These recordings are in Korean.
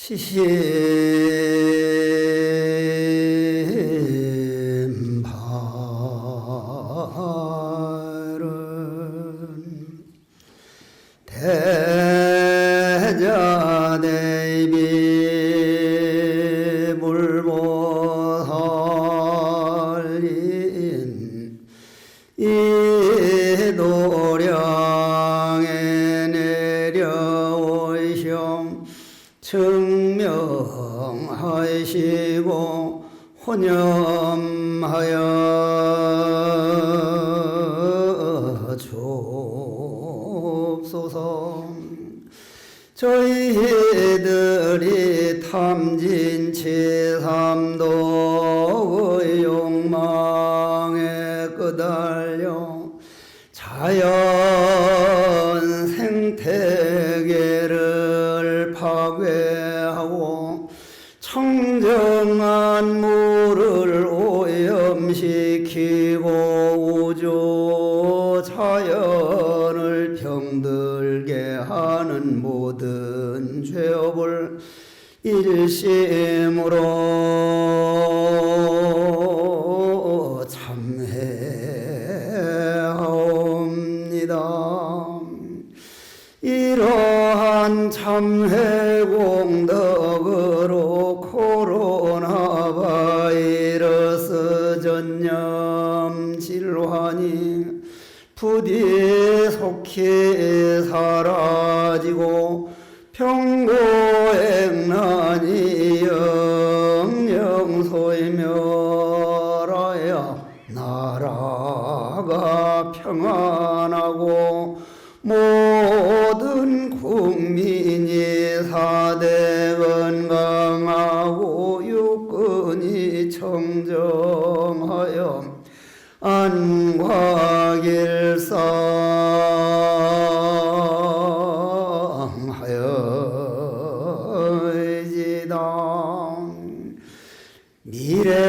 시심발은 대자대비 물보살린 이 도량에 내려오시오 증명하시고 혼염하여 주옵소서. 저희들이 탐진 제3도의 욕망에 끄달려 자연 생태계를 파괴하고 청정한 물을 오염시키고 우주 자연을 병들게 하는 모든 죄업을 일심으로 참회하옵니다. 이러한 참회 공덕으로 코로나 바이러스 전염 질환이 부디 속히 사라지고 병고액난이 영영 소멸하여 나라가 평안하고 모든 국민이 사대 건강하고 육군이 청정하여 안과길상하여지다. 미래가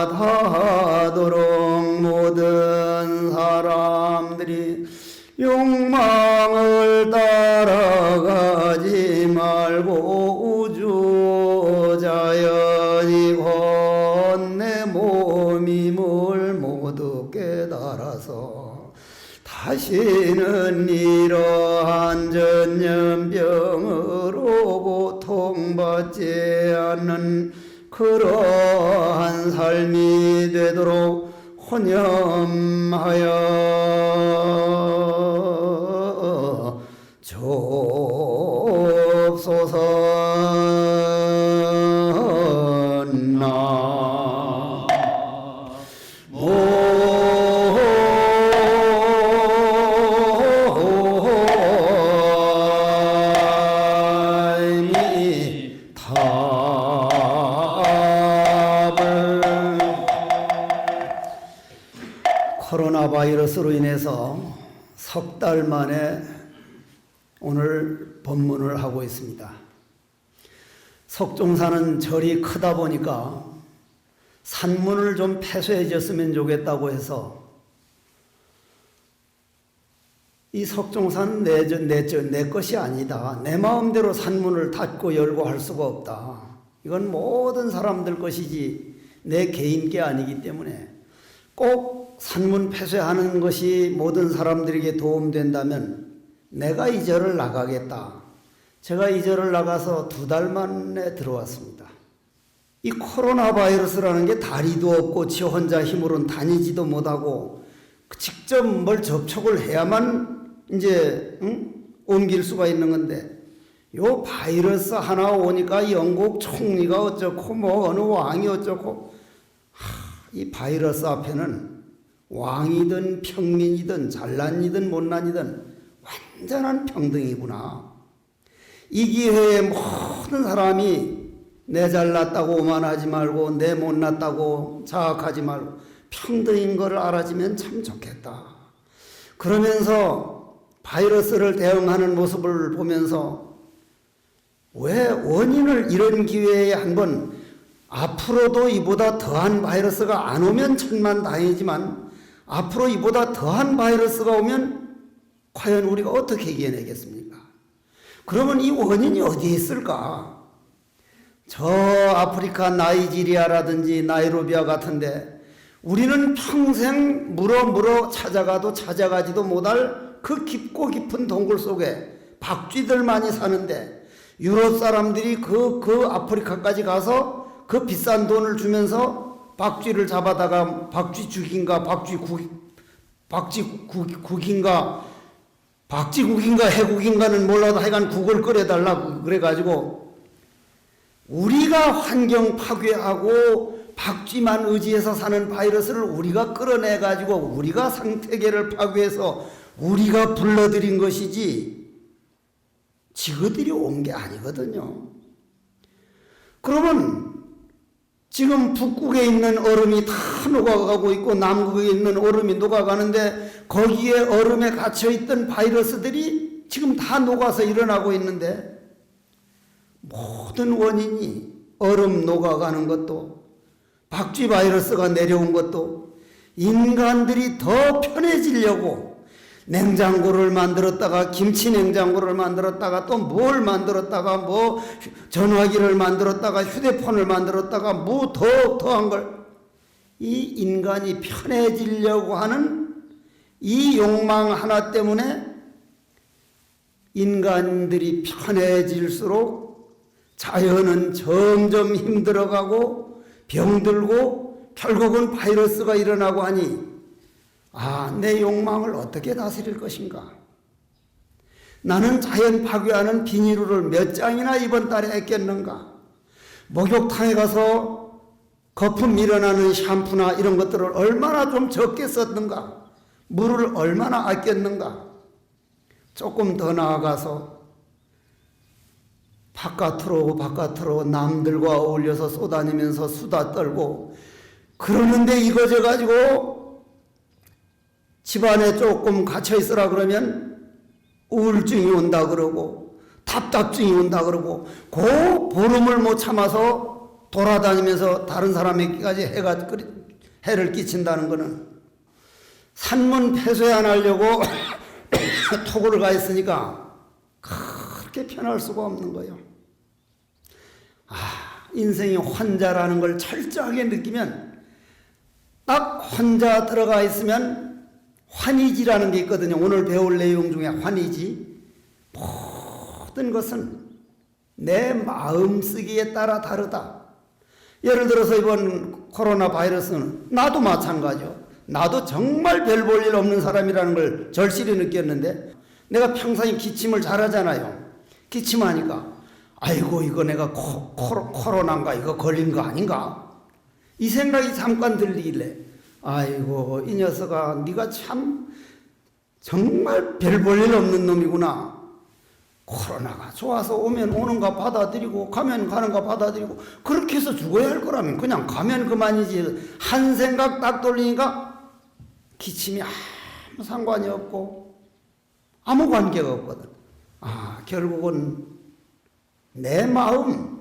닿도록 모든 사람들이 욕망을 따라가지 말고 우주 자연이 곧 내 몸임을 모두 깨달아서 다시는 이러한 전염병으로 고통받지 않는 그러한 삶이 되도록 혼염하여 주옵소서. 코로나 바이러스로 인해서 석 달 만에 오늘 법문을 하고 있습니다. 석종사는 절이 크다 보니까 산문을 좀 폐쇄해 줬으면 좋겠다고 해서 이 석종사는 내 것이 아니다. 내 마음대로 산문을 닫고 열고 할 수가 없다. 이건 모든 사람들 것이지 내 개인 게 아니기 때문에 꼭 산문 폐쇄하는 것이 모든 사람들에게 도움된다면 내가 이 절을 나가겠다. 제가 이 절을 나가서 2달 만에 들어왔습니다. 이 코로나 바이러스라는 게 다리도 없고 지 혼자 힘으로는 다니지도 못하고 직접 뭘 접촉을 해야만 이제 옮길 수가 있는 건데 요 바이러스 하나 오니까 영국 총리가 어쩌고 뭐 어느 왕이 어쩌고 이 바이러스 앞에는 왕이든 평민이든 잘난이든 못난이든 완전한 평등이구나. 이 기회에 모든 사람이 내 잘났다고 오만하지 말고 내 못났다고 자학하지 말고 평등인 걸 알아주면 참 좋겠다. 그러면서 바이러스를 대응하는 모습을 보면서 왜 원인을 이런 기회에 한번 앞으로도 이보다 더한 바이러스가 안 오면 천만다행이지만 앞으로 이보다 더한 바이러스가 오면 과연 우리가 어떻게 이겨내겠습니까? 그러면 이 원인이 어디에 있을까? 저 아프리카 나이지리아라든지 나이로비아 같은데 우리는 평생 물어 찾아가도 찾아가지도 못할 그 깊고 깊은 동굴 속에 박쥐들만이 사는데 유럽 사람들이 그 아프리카까지 가서 그 비싼 돈을 주면서 박쥐를 잡아다가 박쥐 죽인가 박쥐국인가 해국인가는 몰라도 하여간 국을 끓여달라고 그래가지고 우리가 환경 파괴하고 박쥐만 의지해서 사는 바이러스를 우리가 끌어내가지고 우리가 생태계를 파괴해서 우리가 불러들인 것이지 지그들이 온 게 아니거든요. 그러면 지금 북극에 있는 얼음이 다 녹아가고 있고 남극에 있는 얼음이 녹아가는데 거기에 얼음에 갇혀있던 바이러스들이 지금 다 녹아서 일어나고 있는데 모든 원인이 얼음 녹아가는 것도 박쥐 바이러스가 내려온 것도 인간들이 더 편해지려고 냉장고를 만들었다가 김치 냉장고를 만들었다가 또 뭘 만들었다가 뭐 전화기를 만들었다가 휴대폰을 만들었다가 뭐 더한 걸 이 인간이 편해지려고 하는 이 욕망 하나 때문에 인간들이 편해질수록 자연은 점점 힘들어가고 병들고 결국은 바이러스가 일어나고 하니 내 욕망을 어떻게 다스릴 것인가? 나는 자연 파괴하는 비닐을 몇 장이나 이번 달에 했겠는가? 목욕탕에 가서 거품 일어나는 샴푸나 이런 것들을 얼마나 좀 적게 썼는가? 물을 얼마나 아꼈는가? 조금 더 나아가서 바깥으로 남들과 어울려서 쏘다니면서 수다 떨고 그러는데 이거저 가지고 집안에 조금 갇혀 있으라 그러면 우울증이 온다 그러고 답답증이 온다 그러고 그 보름을 못 참아서 돌아다니면서 다른 사람에게까지 해를 끼친다는 것은 산문 폐쇄 안 하려고 토굴을 가 있으니까 그렇게 편할 수가 없는 거예요. 인생이 환자라는 걸 철저하게 느끼면 딱 환자 들어가 있으면 환희지라는 게 있거든요. 오늘 배울 내용 중에 환희지. 모든 것은 내 마음쓰기에 따라 다르다. 예를 들어서 이번 코로나 바이러스는 나도 마찬가지요. 나도 정말 별 볼 일 없는 사람이라는 걸 절실히 느꼈는데 내가 평소에 기침을 잘하잖아요. 기침하니까 아이고 이거 내가 코로나인가 이거 걸린 거 아닌가? 이 생각이 잠깐 들리길래 아이고 이 녀석아 네가 참 정말 별 볼 일 없는 놈이구나. 코로나가 좋아서 오면 오는가 받아들이고 가면 가는가 받아들이고 그렇게 해서 죽어야 할 거라면 그냥 가면 그만이지. 한 생각 딱 돌리니까 기침이 아무 상관이 없고 아무 관계가 없거든. 결국은 내 마음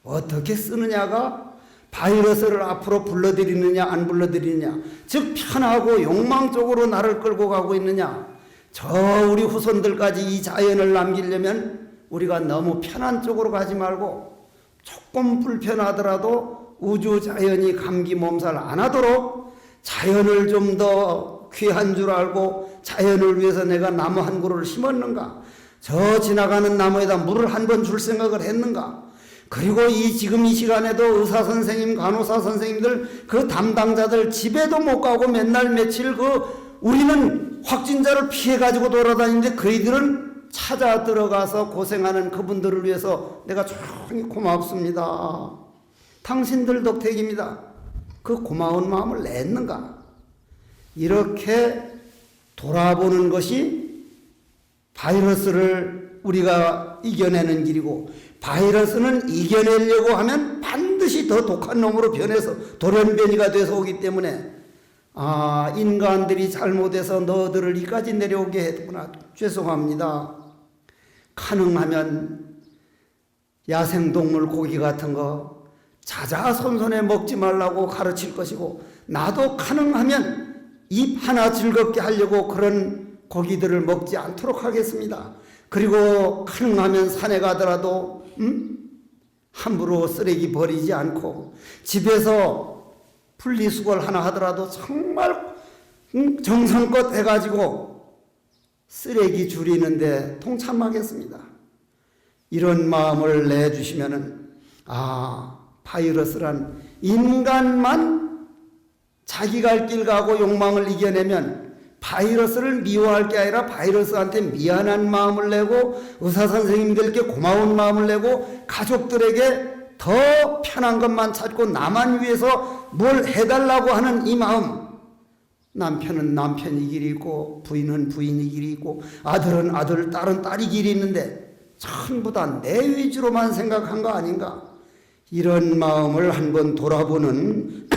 어떻게 쓰느냐가 바이러스를 앞으로 불러들이느냐 안 불러들이느냐, 즉 편하고 욕망적으로 나를 끌고 가고 있느냐. 저 우리 후손들까지 이 자연을 남기려면 우리가 너무 편한 쪽으로 가지 말고 조금 불편하더라도 우주 자연이 감기 몸살 안 하도록 자연을 좀 더 귀한 줄 알고 자연을 위해서 내가 나무 한 그루를 심었는가, 저 지나가는 나무에다 물을 한 번 줄 생각을 했는가, 그리고 지금 이 시간에도 의사 선생님, 간호사 선생님들 그 담당자들 집에도 못 가고 맨날 며칠 우리는 확진자를 피해 가지고 돌아다니는데 그이들은 찾아 들어가서 고생하는 그분들을 위해서 내가 조용히 고맙습니다. 당신들 덕택입니다. 그 고마운 마음을 냈는가? 이렇게 돌아보는 것이 바이러스를 우리가 이겨내는 길이고, 바이러스는 이겨내려고 하면 반드시 더 독한 놈으로 변해서 돌연변이가 돼서 오기 때문에 인간들이 잘못해서 너희들을 이까지 내려오게 했구나. 죄송합니다. 가능하면 야생동물 고기 같은 거 자자손손에 먹지 말라고 가르칠 것이고, 나도 가능하면 입 하나 즐겁게 하려고 그런 고기들을 먹지 않도록 하겠습니다. 그리고 가능하면 산에 가더라도 함부로 쓰레기 버리지 않고 집에서 분리수거를 하나 하더라도 정말 정성껏 해가지고 쓰레기 줄이는데 동참하겠습니다. 이런 마음을 내주시면은 바이러스란 인간만 자기 갈 길 가고 욕망을 이겨내면 바이러스를 미워할 게 아니라 바이러스한테 미안한 마음을 내고 의사선생님들께 고마운 마음을 내고 가족들에게 더 편한 것만 찾고 나만 위해서 뭘 해달라고 하는 이 마음. 남편은 남편이 길이 있고 부인은 부인이 길이 있고 아들은 아들, 딸은 딸이 길이 있는데 전부 다 내 위주로만 생각한 거 아닌가? 이런 마음을 한번 돌아보는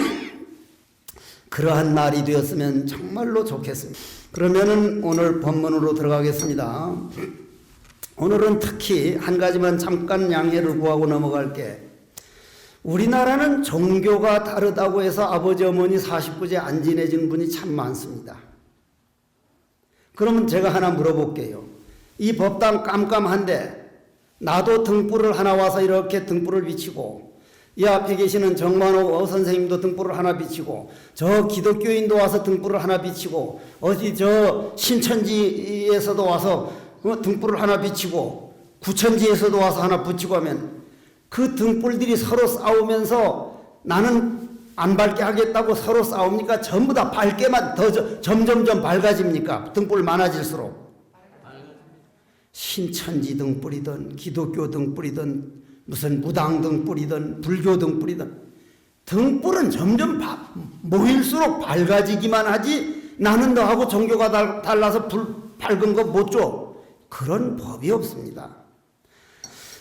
그러한 날이 되었으면 정말로 좋겠습니다. 그러면은 오늘 본문으로 들어가겠습니다. 오늘은 특히 한 가지만 잠깐 양해를 구하고 넘어갈게. 우리나라는 종교가 다르다고 해서 아버지 어머니 49제 안 지내진 분이 참 많습니다. 그러면 제가 하나 물어볼게요. 이 법당 깜깜한데 나도 등불을 하나 와서 이렇게 등불을 비치고 이 앞에 계시는 정만호 선생님도 등불을 하나 비치고 저 기독교인도 와서 등불을 하나 비치고 어디 저 신천지에서도 와서 등불을 하나 비치고 구천지에서도 와서 하나 붙이고 하면 그 등불들이 서로 싸우면서 나는 안 밝게 하겠다고 서로 싸웁니까? 전부 다 밝게만 더 점점점 밝아집니까? 등불 많아질수록. 신천지 등불이든 기독교 등불이든 무슨 무당 등불이든 불교 등불이든 등불은 점점 모일수록 밝아지기만 하지 나는 너하고 종교가 달라서 불 밝은 거 못 줘. 그런 법이 없습니다.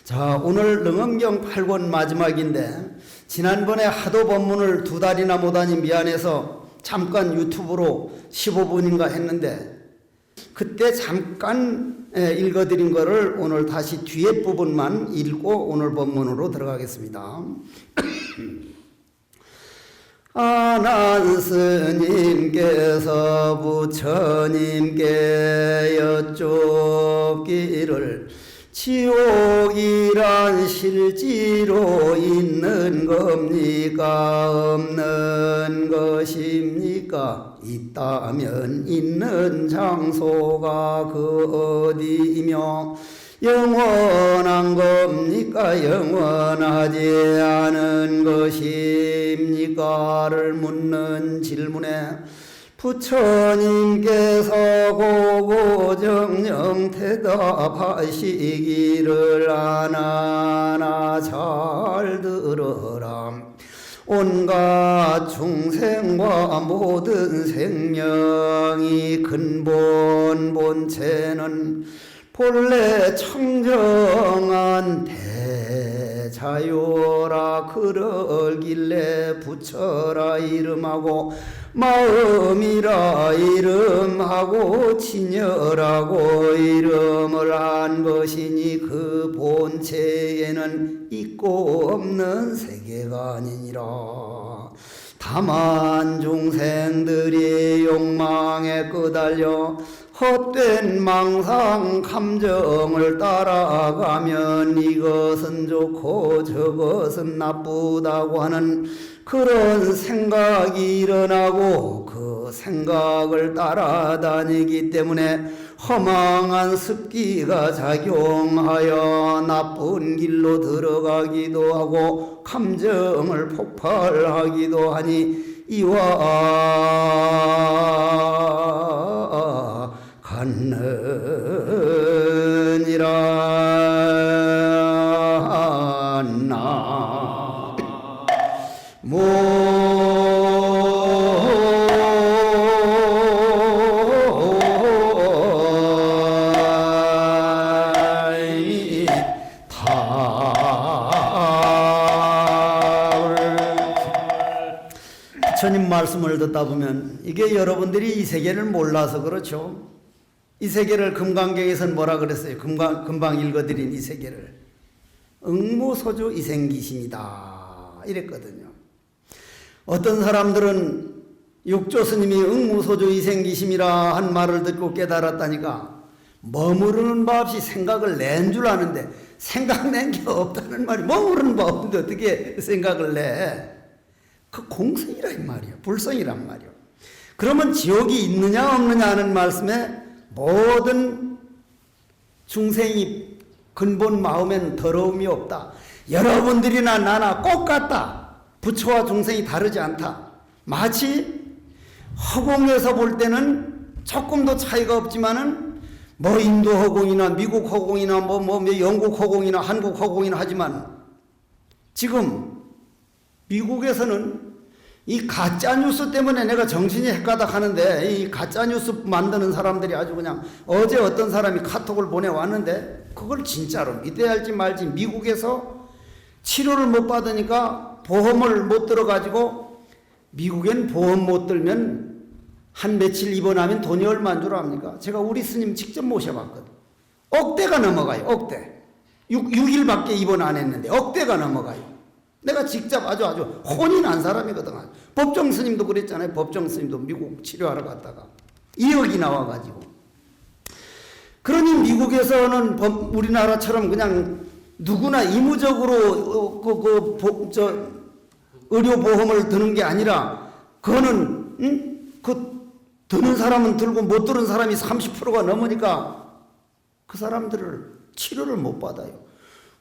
자, 오늘 능엄경 8권 마지막인데 지난번에 하도 법문을 2달이나 못하니 미안해서 잠깐 유튜브로 15분인가 했는데 그때 잠깐 읽어드린 거를 오늘 다시 뒤에 부분만 읽고 오늘 본문으로 들어가겠습니다. 아난스님께서 부처님께 여쭙기를 지옥이란 실지로 있는 겁니까? 없는 것입니까? 있다면 있는 장소가 그 어디이며 영원한 겁니까? 영원하지 않은 것입니까?를 묻는 질문에 부처님께서 고고정령 대답하시기를 하나하나 잘 들어라. 온갖 중생과 모든 생명이 근본 본체는 본래 청정한 대자요라. 그러길래 부처라 이름하고 마음이라 이름하고 진여라고 이름을 한 것이니 그 본체에는 있고 없는 세계가 아니니라. 다만 중생들이 욕망에 끄달려 헛된 망상 감정을 따라가면 이것은 좋고 저것은 나쁘다고 하는 그런 생각이 일어나고 그 생각을 따라다니기 때문에 허망한 습기가 작용하여 나쁜 길로 들어가기도 하고 감정을 폭발하기도 하니 이와 같느니라. 부처님 말씀을 듣다 보면 이게 여러분들이 이 세계를 몰라서 그렇죠. 이 세계를 금강경에서는 뭐라 그랬어요? 금방 읽어드린 이 세계를 응무소주 이생기심이다 이랬거든요. 어떤 사람들은 육조 스님이 응무소주 이생기심이라 한 말을 듣고 깨달았다니까 머무르는 바 없이 생각을 낸 줄 아는데 생각낸 게 없다는 말이 머무르는 바 없는데 어떻게 생각을 내? 그 공성이란 말이야. 불성이란 말이야. 그러면 지옥이 있느냐 없느냐 하는 말씀에 모든 중생이 근본 마음엔 더러움이 없다. 여러분들이나 나나 똑같다. 부처와 중생이 다르지 않다. 마치 허공에서 볼 때는 조금도 차이가 없지만은 뭐 인도 허공이나 미국 허공이나 뭐 영국 허공이나 한국 허공이나 하지만 지금 미국에서는 이 가짜뉴스 때문에 내가 정신이 헷가닥 하는데 이 가짜뉴스 만드는 사람들이 아주 그냥 어제 어떤 사람이 카톡을 보내왔는데 그걸 진짜로 믿어야 할지 말지 미국에서 치료를 못 받으니까 보험을 못 들어가지고 미국엔 보험 못 들면 한 며칠 입원하면 돈이 얼마인 줄 압니까? 제가 우리 스님 직접 모셔봤거든. 억대가 넘어가요. 억대. 6일밖에 입원 안 했는데 억대가 넘어가요. 내가 직접 아주 혼이 난 사람이거든. 법정 스님도 그랬잖아요. 법정 스님도 미국 치료하러 갔다가 2억이 나와가지고. 그러니 미국에서는 우리나라처럼 그냥 누구나 의무적으로 의료보험을 드는 게 아니라 그거는 드는 사람은 들고 못 드는 사람이 30%가 넘으니까 그 사람들을 치료를 못 받아요.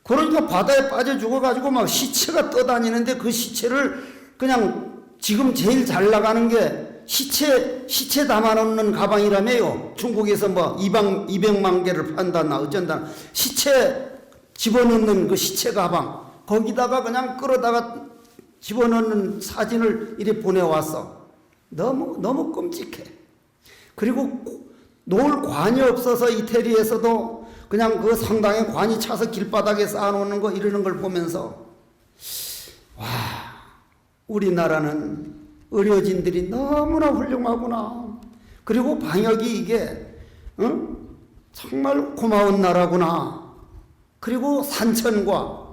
그러니까 바다에 빠져 죽어가지고 막 시체가 떠다니는데 그 시체를 그냥 지금 제일 잘 나가는 게 시체 담아놓는 가방이라며요. 중국에서 뭐 200만 개를 판다나 어쩐다. 시체 집어넣는 그 시체 가방. 거기다가 그냥 끌어다가 집어넣는 사진을 이렇게 보내왔어. 너무 끔찍해. 그리고 놓을 관이 없어서 이태리에서도 그냥 그 성당에 관이 차서 길바닥에 쌓아놓는 거 이러는 걸 보면서 와, 우리나라는 의료진들이 너무나 훌륭하구나. 그리고 방역이 이게 정말 고마운 나라구나. 그리고 산천과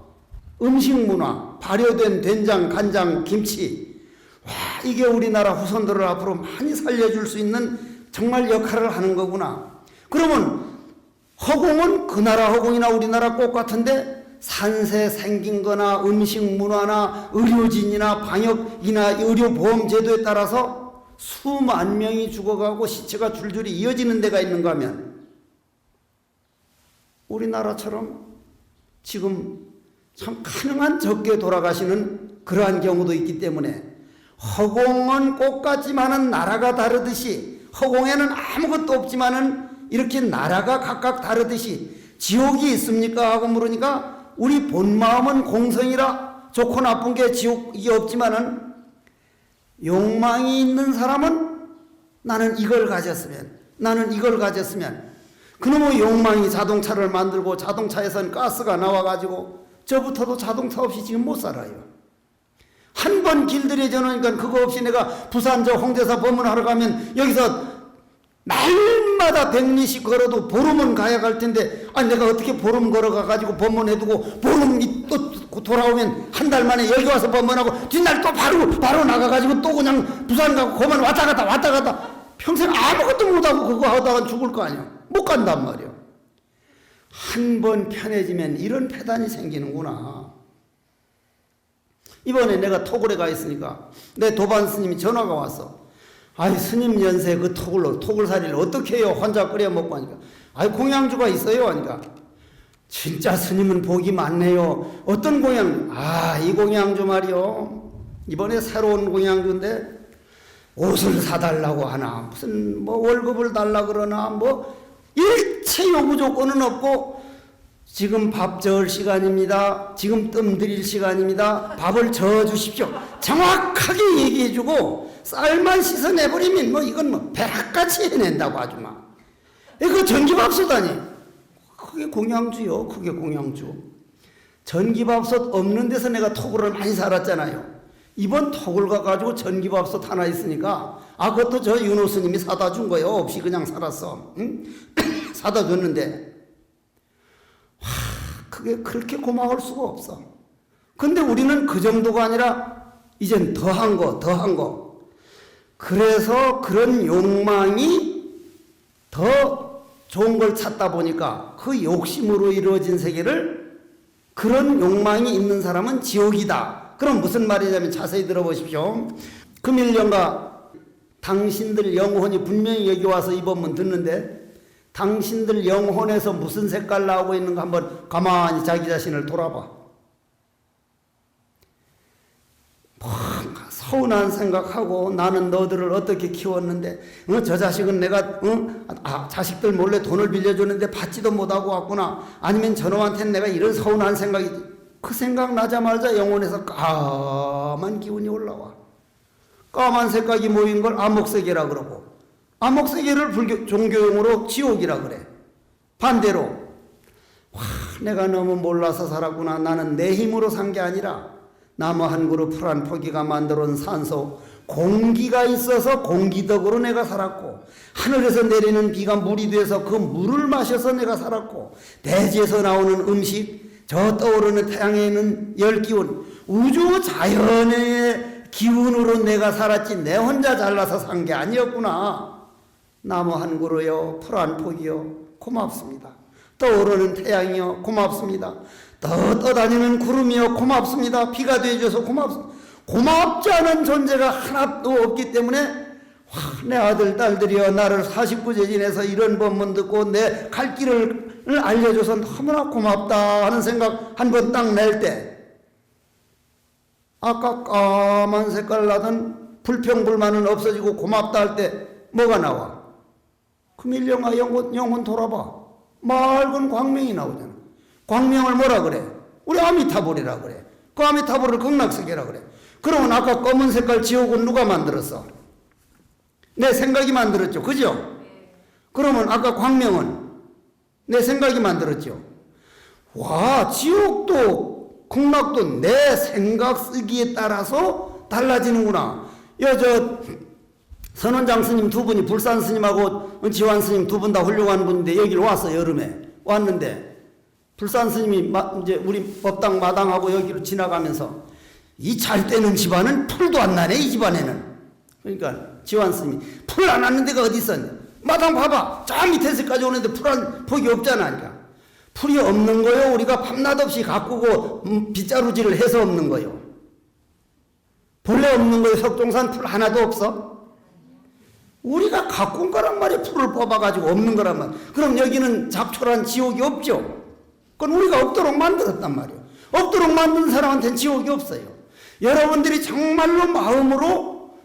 음식 문화, 발효된 된장, 간장, 김치. 와, 이게 우리나라 후손들을 앞으로 많이 살려줄 수 있는 정말 역할을 하는 거구나. 그러면 허공은 그 나라 허공이나 우리나라 똑같은데 산세 생긴 거나 음식 문화나 의료진이나 방역이나 의료보험 제도에 따라서 수만 명이 죽어가고 시체가 줄줄이 이어지는 데가 있는가 하면 우리나라처럼 지금 참 가능한 적게 돌아가시는 그러한 경우도 있기 때문에 허공은 똑같지만은 나라가 다르듯이 허공에는 아무것도 없지만은 이렇게 나라가 각각 다르듯이 지옥이 있습니까? 하고 물으니까 우리 본 마음은 공성이라 좋고 나쁜 게 지옥이 없지만은 욕망이 있는 사람은 나는 이걸 가졌으면 그놈의 욕망이 자동차를 만들고 자동차에선 가스가 나와가지고 저부터도 자동차 없이 지금 못 살아요. 한 번 길들여져 놓으니까 그거 없이 내가 부산 저 홍대사 법문하러 가면 여기서 날마다 100리씩 걸어도 보름은 가야 갈 텐데 내가 어떻게 보름 걸어가가지고 법문해두고 보름이 또 돌아오면 한 달 만에 여기 와서 법문하고 뒷날 또 바로 나가가지고 또 그냥 부산 가고 그만 왔다 갔다 평생 아무것도 못하고 그거 하다가 죽을 거 아니야. 못 간단 말이야. 한 번 편해지면 이런 폐단이 생기는구나. 이번에 내가 토굴에 가 있으니까 내 도반 스님이 전화가 왔어. 아이 스님 연세 그 토굴살이를 어떻게 해요? 혼자 끓여 먹고 하니까 아이 공양주가 있어요 하니까 진짜 스님은 복이 많네요. 어떤 공양? 이 공양주 말이요. 이번에 새로운 공양주인데 옷을 사달라고 하나 무슨 뭐 월급을 달라 그러나 뭐 일체 요구 조건은 없고 지금 밥 저을 시간입니다. 지금 뜸 들일 시간입니다. 밥을 저어 주십시오. 정확하게 얘기해주고 쌀만 씻어내버리면 뭐 이건 뭐 벼락같이 해낸다고 아주 막. 이거 전기밥솥 아니? 그게 공양주요. 그게 공양주. 전기밥솥 없는 데서 내가 토굴을 많이 살았잖아요. 이번 토굴 가가지고 전기밥솥 하나 있으니까 그것도 저 윤호 스님이 사다 준 거예요. 없이 그냥 살았어. 응? 사다 줬는데 그게 그렇게 고마울 수가 없어. 근데 우리는 그 정도가 아니라 이젠 더한 거. 그래서 그런 욕망이 더 좋은 걸 찾다 보니까 그 욕심으로 이루어진 세계를, 그런 욕망이 있는 사람은 지옥이다. 그럼 무슨 말이냐면 자세히 들어보십시오. 금일령가 당신들 영혼이 분명히 여기 와서 이 본문 듣는데, 당신들 영혼에서 무슨 색깔 나오고 있는가 한번 가만히 자기 자신을 돌아봐. 서운한 생각하고, 나는 너들을 어떻게 키웠는데, 저 자식은 내가 자식들 몰래 돈을 빌려주는데 받지도 못하고 왔구나. 아니면 저놈한테는 내가 이런 서운한 생각이, 그 생각 나자마자 영혼에서 까만 기운이 올라와. 까만 색깔이 모인 걸 암흑세계라 그러고, 암흑세계를 불교 종교용어로 지옥이라 그래. 반대로 내가 너무 몰라서 살았구나. 나는 내 힘으로 산 게 아니라 나무 한 그루 풀 한 포기가 만들어온 산소, 공기가 있어서 공기덕으로 내가 살았고, 하늘에서 내리는 비가 물이 돼서 그 물을 마셔서 내가 살았고, 대지에서 나오는 음식, 저 떠오르는 태양에 있는 열기운, 우주 자연의 기운으로 내가 살았지 내 혼자 잘나서 산 게 아니었구나. 나무 한 그루요, 풀 한 포기요, 고맙습니다. 떠오르는 태양이요, 고맙습니다. 떠다니는 구름이요, 고맙습니다. 비가 되어줘서 고맙습니다. 고맙지 않은 존재가 하나도 없기 때문에 내 아들 딸들이여, 나를 49제 지내서 이런 법문 듣고 내 갈 길을 알려줘서 너무나 고맙다 하는 생각 한 번 딱 낼 때, 아까 까만 색깔 나던 불평불만은 없어지고 고맙다 할 때 뭐가 나와? 금일령아 영혼 돌아봐. 맑은 광명이 나오잖아. 광명을 뭐라 그래? 우리 아미타불이라 그래. 그 아미타불을 극락세계라 그래. 그러면 아까 검은 색깔 지옥은 누가 만들었어? 내 생각이 만들었죠. 그죠? 그러면 아까 광명은 내 생각이 만들었죠. 와, 지옥도 극락도 내 생각 쓰기에 따라서 달라지는구나. 선원장 스님 두 분이, 불산 스님하고 지환 스님 두 분 다 훌륭한 분인데 여기를 왔어. 여름에 왔는데 불산 스님이 이제 우리 법당 마당하고 여기로 지나가면서, 이 잘 때는 집안은 풀도 안 나네, 이 집안에는. 그러니까 지환 스님이 풀 안 나는 데가 어디 있었냐? 마당 봐봐. 저 밑에서까지 오는데 풀 한 폭이 없잖아. 그러니까 풀이 없는 거요. 우리가 밤낮 없이 가꾸고 빗자루질을 해서 없는 거요. 본래 없는 거요. 석종산 풀 하나도 없어. 우리가 가꾼 거란 말이야. 풀을 뽑아가지고 없는 거란 말이야. 그럼 여기는 잡초란 지옥이 없죠. 그건 우리가 없도록 만들었단 말이에요. 없도록 만든 사람한테는 지옥이 없어요. 여러분들이 정말로 마음으로,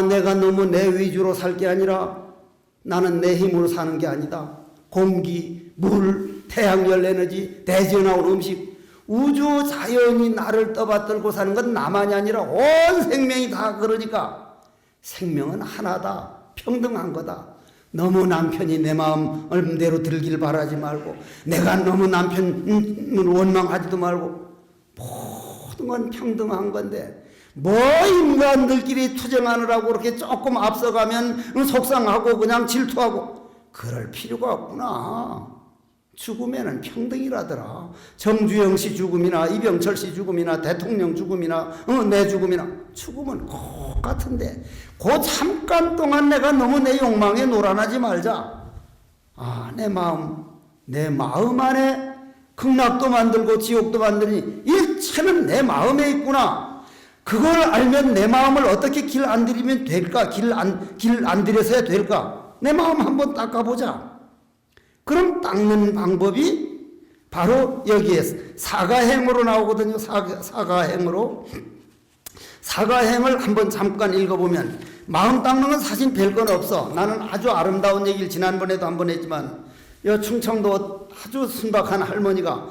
내가 너무 내 위주로 살 게 아니라 나는 내 힘으로 사는 게 아니다. 공기, 물, 태양열 에너지, 대지에 나온 음식, 우주 자연이 나를 떠받들고 사는 건 나만이 아니라 온 생명이 다 그러니까 생명은 하나다. 평등한 거다. 너무 남편이 내 마음대로 들길 바라지 말고, 내가 너무 남편을 원망하지도 말고, 모든 건 평등한 건데, 뭐 인간들끼리 투쟁하느라고 그렇게 조금 앞서가면 속상하고 그냥 질투하고, 그럴 필요가 없구나. 죽음에는 평등이라더라. 정주영 씨 죽음이나 이병철 씨 죽음이나 대통령 죽음이나 내 죽음이나, 죽음은 똑같은데, 그 잠깐 동안 내가 너무 내 욕망에 놀아나지 말자. 내 마음 안에 극락도 만들고 지옥도 만드니 일체는 내 마음에 있구나. 그걸 알면 내 마음을 어떻게 길 안 들이면 될까? 길 안 들여서야 될까? 내 마음 한번 닦아보자. 그럼 닦는 방법이 바로 여기에 사가행으로 나오거든요. 사가행으로. 사가행을 한번 잠깐 읽어보면, 마음 닦는 건 사실 별건 없어. 나는 아주 아름다운 얘기를 지난번에도 한번 했지만, 여 충청도 아주 순박한 할머니가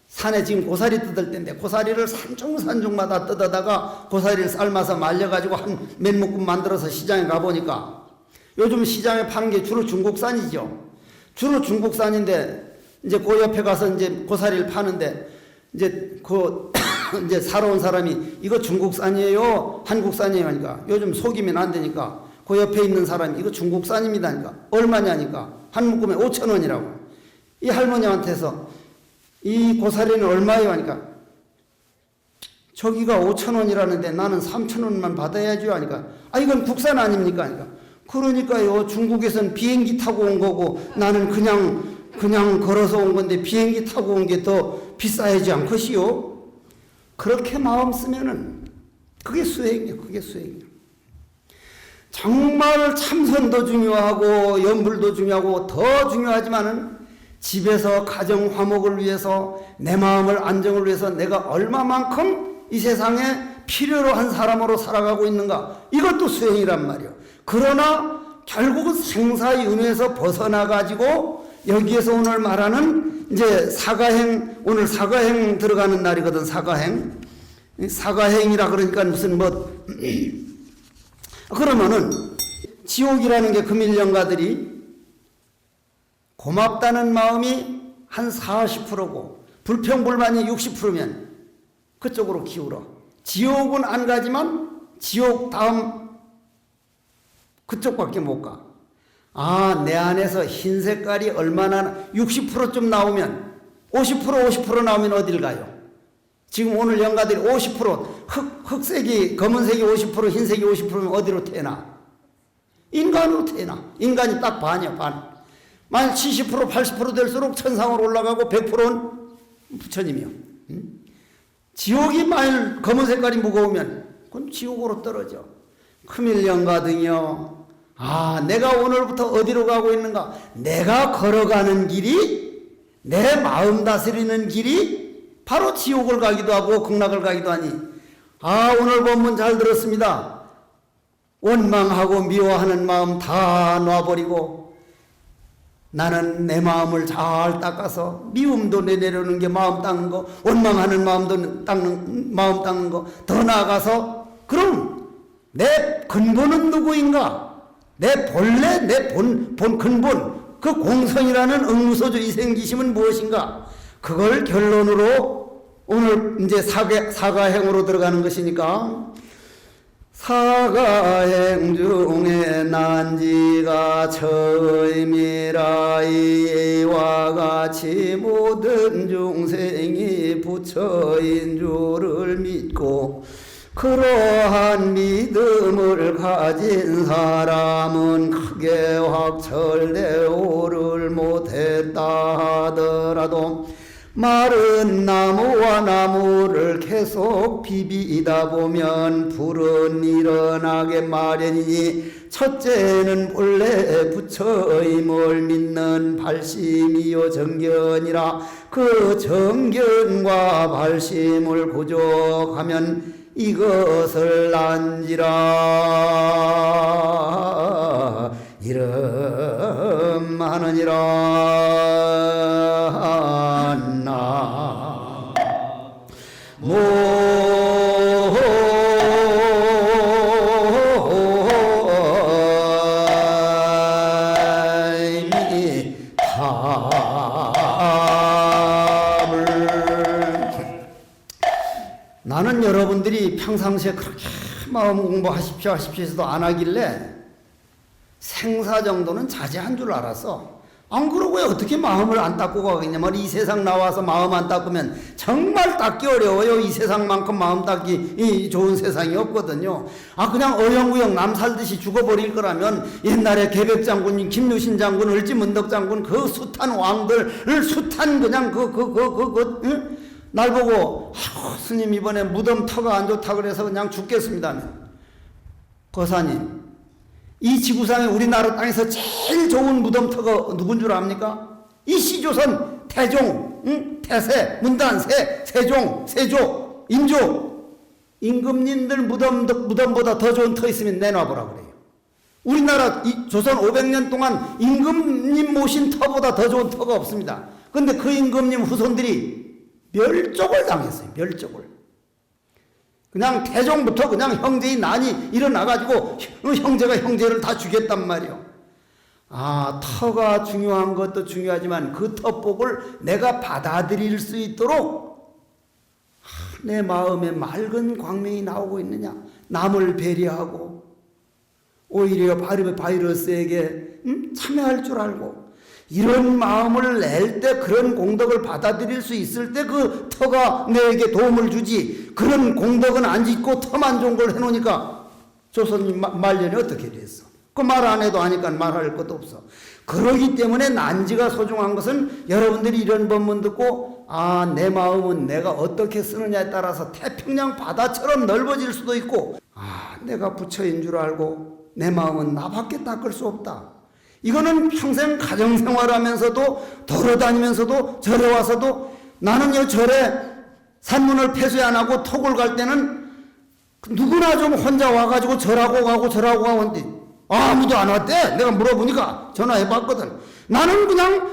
산에 지금 고사리 뜯을 때인데, 고사리를 산중마다 뜯어다가 고사리를 삶아서 말려가지고 한 몇 묶음 만들어서 시장에 가보니까, 요즘 시장에 파는 게 주로 중국산이죠. 주로 중국산인데, 이제 그 옆에 가서 이제 고사리를 파는데, 이제 이제 사러 온 사람이 이거 중국산이에요? 한국산이에요? 하니까, 요즘 속이면 안 되니까, 그 옆에 있는 사람이 이거 중국산입니다. 하니까, 얼마냐니까, 한 묶음에 5,000원이라고. 이 할머니한테서 이 고사리는 얼마예요? 하니까, 저기가 5,000원이라는데 나는 3,000원만 받아야죠. 하니까, 이건 국산 아닙니까? 하니까, 그러니까요, 중국에선 비행기 타고 온 거고 나는 그냥 걸어서 온 건데 비행기 타고 온 게 더 비싸야지 않겠시요? 그렇게 마음 쓰면은 그게 수행이에요. 그게 수행이에요. 정말 참선도 중요하고 연불도 중요하고 더 중요하지만은 집에서 가정 화목을 위해서 내 마음을 안정을 위해서 내가 얼마만큼 이 세상에 필요로 한 사람으로 살아가고 있는가, 이것도 수행이란 말이에요. 그러나 결국은 생사의 은혜에서 벗어나가지고 여기에서 오늘 말하는 이제 사가행, 오늘 사가행 들어가는 날이거든. 사가행이라 그러니까 무슨 뭐 그러면은 지옥이라는 게 금일영가들이 고맙다는 마음이 한 40%고 불평불만이 60%면 그쪽으로 기울어. 지옥은 안 가지만 지옥 다음 그쪽밖에 못 가. 아, 내 안에서 흰 색깔이 얼마나 60%좀 나오면 50% 나오면 어딜 가요? 지금 오늘 영가들이 50% 흑색이 검은색이 50% 흰색이 50%면 어디로 태어나? 인간으로 태어나. 인간이 딱 반이야, 반. 만약 70% 80% 될수록 천상으로 올라가고 100%는 부처님이요. 지옥이 만일 검은 색깔이 무거우면 그건 지옥으로 떨어져. 금일영가 등이요. 아, 내가 오늘부터 어디로 가고 있는가? 내가 걸어가는 길이, 내 마음 다스리는 길이 바로 지옥을 가기도 하고 극락을 가기도 하니, 아, 오늘 본문 잘 들었습니다. 원망하고 미워하는 마음 다 놔버리고 나는 내 마음을 잘 닦아서 미움도 내려놓는 게 마음 닦는 거, 원망하는 마음도 마음 닦는 거, 더 나아가서 그럼 내 근본은 누구인가? 내 본래, 내 본 근본, 그 공성이라는 응무소주 이생기심은 무엇인가? 그걸 결론으로 오늘 이제 사가행으로 들어가는 것이니까, 사가행 중에 난지가 처음이라 이와 같이 모든 중생이 부처인 줄을 믿고 그러한 믿음을 가진 사람은 크게 확철대오를 못했다 하더라도 마른 나무와 나무를 계속 비비다 보면 불은 일어나게 마련이니, 첫째는 본래 부처임을 믿는 발심이요 정견이라. 그 정견과 발심을 고족하면 이것을 난지라 이름하느니라. 나모 나는 여러분들이 평상시에 그렇게 마음 공부하십시오 해서도 안 하길래 생사 정도는 자제한 줄 알았어. 안 그러고야 어떻게 마음을 안 닦고 가겠냐면, 이 세상 나와서 마음 안 닦으면 정말 닦기 어려워요. 이 세상만큼 마음 닦기 좋은 세상이 없거든요. 아, 그냥 어영부영 남 살듯이 죽어버릴 거라면 옛날에 계백 장군, 김유신 장군, 을지문덕 장군, 그 숱한 왕들을 숱한 그냥 응? 날 보고 스님 이번에 무덤 터가 안 좋다 그래서 그냥 죽겠습니다. 거사님, 이 지구상에 우리나라 땅에서 제일 좋은 무덤터가 누군 줄 압니까? 이 시조선 태종, 태세, 문단세, 세종, 세조, 인조, 임금님들 무덤보다 더 좋은 터 있으면 내놔보라 그래요. 우리나라 이 조선 500년 동안 임금님 모신 터보다 더 좋은 터가 없습니다. 근데 그 임금님 후손들이 멸족을 당했어요. 멸족을. 그냥 태종부터 그냥 형제의 난이 일어나가지고 형제가 형제를 다 죽였단 말이요. 아, 터가 중요한 것도 중요하지만 그 터복을 내가 받아들일 수 있도록 내 마음에 맑은 광명이 나오고 있느냐, 남을 배려하고 오히려 바이러스에게 참여할 줄 알고, 이런 마음을 낼 때, 그런 공덕을 받아들일 수 있을 때 그 터가 내게 도움을 주지, 그런 공덕은 안 짓고 터만 좋은 걸 해놓으니까 조선님 말년이 어떻게 됐어? 그 말 안 해도 하니까 말할 것도 없어. 그러기 때문에 난지가 소중한 것은 여러분들이 이런 본문 듣고 내 마음은 내가 어떻게 쓰느냐에 따라서 태평양 바다처럼 넓어질 수도 있고 내가 부처인 줄 알고 내 마음은 나밖에 닦을 수 없다. 이거는 평생 가정생활하면서도 돌아다니면서도 절에 와서도 나는 절에 산문을 폐쇄 안 하고 톡을 갈 때는 누구나 좀 혼자 와가지고 절하고 가고 절하고 가고 하는데 아무도 안 왔대. 내가 물어보니까 전화해봤거든. 나는 그냥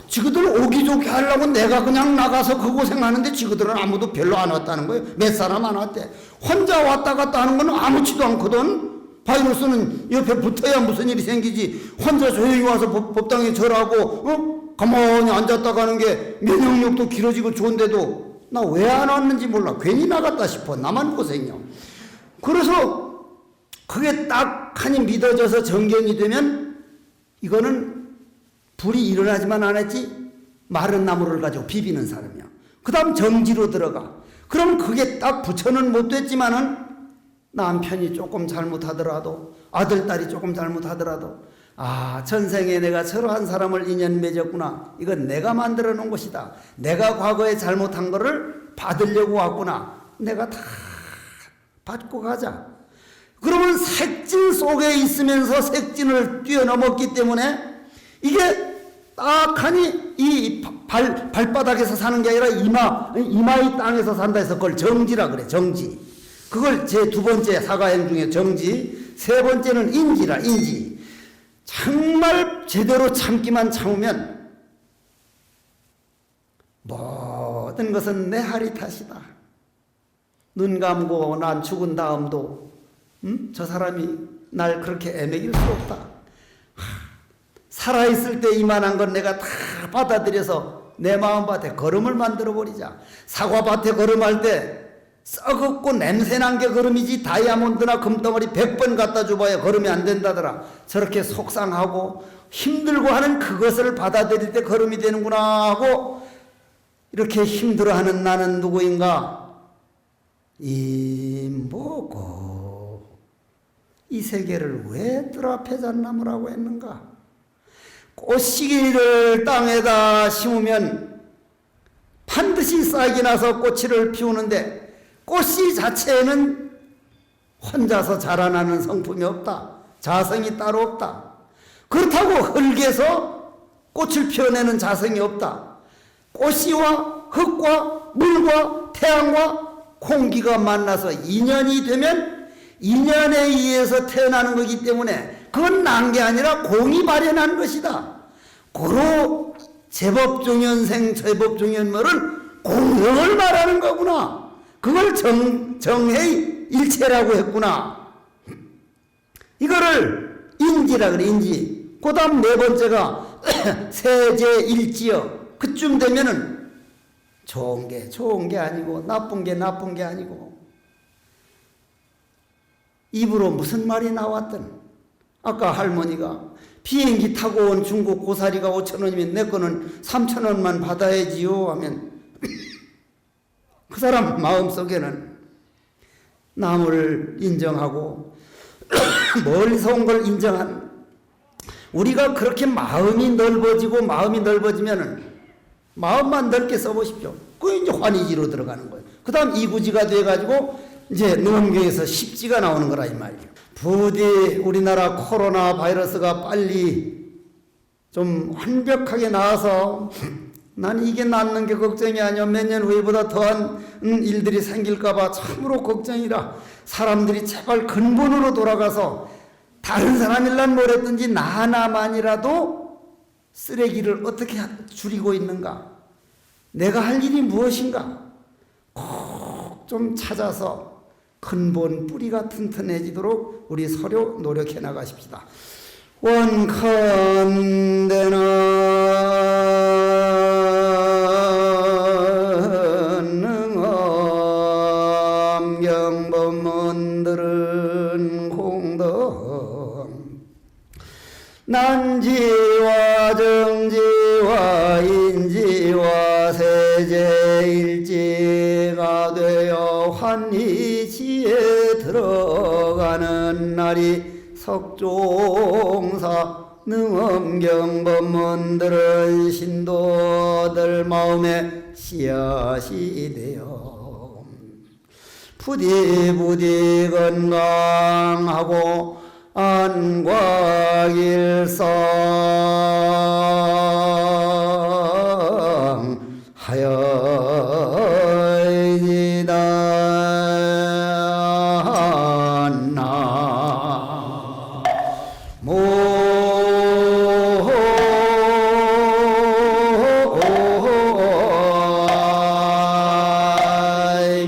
지그들 오기 좋게 하려고 내가 그냥 나가서 그 고생하는데 지그들은 아무도 별로 안 왔다는 거예요. 몇 사람 안 왔대. 혼자 왔다 갔다 하는 건 아무렇지도 않거든. 바이러스는 옆에 붙어야 무슨 일이 생기지. 혼자 조용히 와서 법당에 절하고 가만히 앉았다 가는 게 면역력도 길어지고 좋은데도 나 왜 안 왔는지 몰라. 괜히 나갔다 싶어. 나만 고생이요. 그래서 그게 딱 하니 믿어져서 정견이 되면 이거는 불이 일어나지만 안 했지 마른 나무를 가지고 비비는 사람이야. 그 다음 정지로 들어가. 그럼 그게 딱 부처는 못 됐지만은 남편이 조금 잘못하더라도 아들, 딸이 조금 잘못하더라도 전생에 내가 저러한 사람을 인연 맺었구나. 이건 내가 만들어 놓은 것이다. 내가 과거에 잘못한 거를 받으려고 왔구나. 내가 다 받고 가자. 그러면 색진 속에 있으면서 색진을 뛰어넘었기 때문에 이게 딱하니 이 발바닥에서 사는 게 아니라 이마의 땅에서 산다 해서 그걸 정지라 그래. 정지. 그걸 제 두 번째 사가행 중에 정지, 세 번째는 인지라. 인지. 정말 제대로 참기만 참으면 모든 것은 내 하리 탓이다. 눈 감고 난 죽은 다음도 저 사람이 날 그렇게 애매길 수 없다. 살아있을 때 이만한 건 내가 다 받아들여서 내 마음밭에 거름을 만들어 버리자. 사과밭에 거름할 때 썩었고 냄새난 게 거름이지 다이아몬드나 금덩어리 100번 갖다 줘봐야 거름이 안 된다더라. 저렇게 속상하고 힘들고 하는 그것을 받아들일 때 거름이 되는구나 하고 이렇게 힘들어하는 나는 누구인가? 뭐고 이 세계를 왜 뜰 앞에 잣나무라고 했는가? 꽃시기를 땅에다 심으면 반드시 싹이 나서 꽃을 피우는데 꽃씨 자체에는 혼자서 자라나는 성품이 없다. 자성이 따로 없다. 그렇다고 흙에서 꽃을 피워내는 자성이 없다. 꽃씨와 흙과 물과 태양과 공기가 만나서 인연이 되면 인연에 의해서 태어나는 거기 때문에 그건 난 게 아니라 공이 발현한 것이다. 고로 제법종연생 제법종연멸은 공형을 말하는 거구나. 그걸 정해의 일체라고 했구나. 이거를 인지라 그래. 인지. 그 다음 네 번째가 세제일지여. 그쯤 되면은 좋은 게 아니고 나쁜 게 아니고 입으로 무슨 말이 나왔든 아까 할머니가 비행기 타고 온 중국 고사리가 5,000원이면 내 거는 3,000원만 받아야지요 하면 그 사람 마음속에는 남을 인정하고 멀리서 온 걸 인정한 우리가 그렇게 마음이 넓어지면은 마음만 넓게 써보십시오. 그게 이제 환희지로 들어가는 거예요. 그 다음 이구지가 돼가지고 이제 능엄경에서 십지가 나오는 거라 이 말이에요. 부디 우리나라 코로나 바이러스가 빨리 좀 완벽하게 나와서 난 이게 낫는 게 걱정이 아니야. 몇 년 후에보다 더한 일들이 생길까봐 참으로 걱정이라 사람들이 제발 근본으로 돌아가서 다른 사람일란 뭐랬든지 나 하나만이라도 쓰레기를 어떻게 줄이고 있는가? 내가 할 일이 무엇인가? 꼭 좀 찾아서 근본 뿌리가 튼튼해지도록 우리 서로 노력해 나가십시다. 원컨대는 능엄경법문들은 공덕 난지와 정지와 인지와 세제일지가 되어 환희지에 들어가는 날이 석종사 능엄경법문들은 신도들 마음에 씨앗이 되어 부디 건강하고 안과길성 하여지다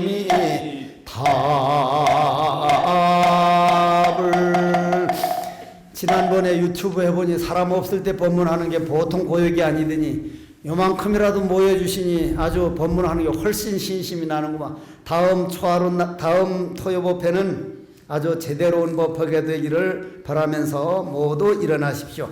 모임이 답을 지난번에 유튜브 해보니 사람 없을 때 법문하는 게 보통 고역이 아니더니 요만큼이라도 모여주시니 아주 법문하는 게 훨씬 신심이 나는구만. 다음 토요법회는 아주 제대로 온 법하게 되기를 바라면서 모두 일어나십시오.